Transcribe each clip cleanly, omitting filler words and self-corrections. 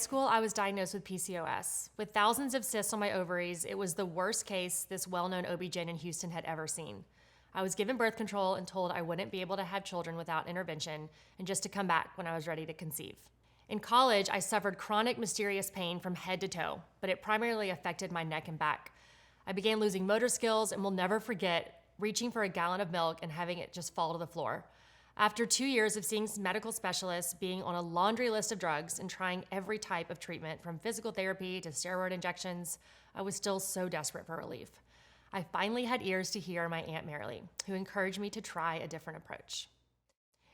school, I was diagnosed with PCOS. With thousands of cysts on my ovaries, it was the worst case this well-known OB-GYN in Houston had ever seen. I was given birth control and told I wouldn't be able to have children without intervention and just to come back when I was ready to conceive. In college, I suffered chronic, mysterious pain from head to toe, but it primarily affected my neck and back. I began losing motor skills and will never forget reaching for a gallon of milk and having it just fall to the floor. After 2 years of seeing medical specialists, being on a laundry list of drugs, and trying every type of treatment from physical therapy to steroid injections, I was still so desperate for relief. I finally had ears to hear my Aunt Marilee, who encouraged me to try a different approach.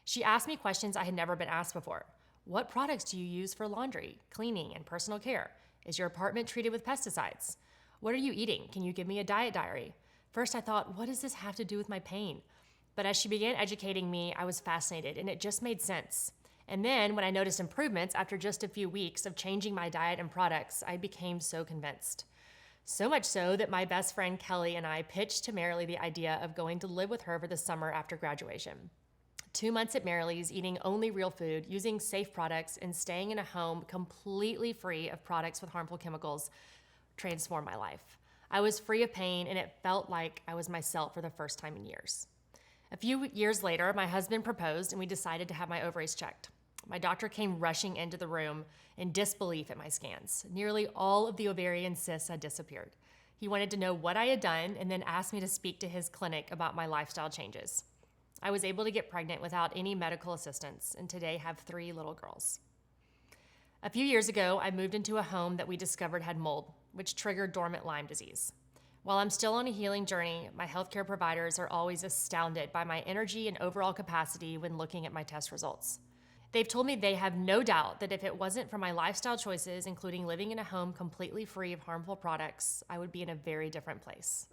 She asked me questions I had never been asked before. What products do you use for laundry, cleaning, and personal care? Is your apartment treated with pesticides? What are you eating? Can you give me a diet diary? First I thought, what does this have to do with my pain? But as she began educating me, I was fascinated, and it just made sense. And then when I noticed improvements after just a few weeks of changing my diet and products, I became so convinced. So much so that my best friend Kelly and I pitched to Marilee the idea of going to live with her for the summer after graduation. 2 months at Marilee's, eating only real food, using safe products, and staying in a home completely free of products with harmful chemicals transformed my life. I was free of pain, and it felt like I was myself for the first time in years. A few years later, my husband proposed and we decided to have my ovaries checked. My doctor came rushing into the room in disbelief at my scans. Nearly all of the ovarian cysts had disappeared. He wanted to know what I had done and then asked me to speak to his clinic about my lifestyle changes. I was able to get pregnant without any medical assistance and today have 3 little girls. A few years ago, I moved into a home that we discovered had mold, which triggered dormant Lyme disease. While I'm still on a healing journey, my healthcare providers are always astounded by my energy and overall capacity when looking at my test results. They've told me they have no doubt that if it wasn't for my lifestyle choices, including living in a home completely free of harmful products, I would be in a very different place.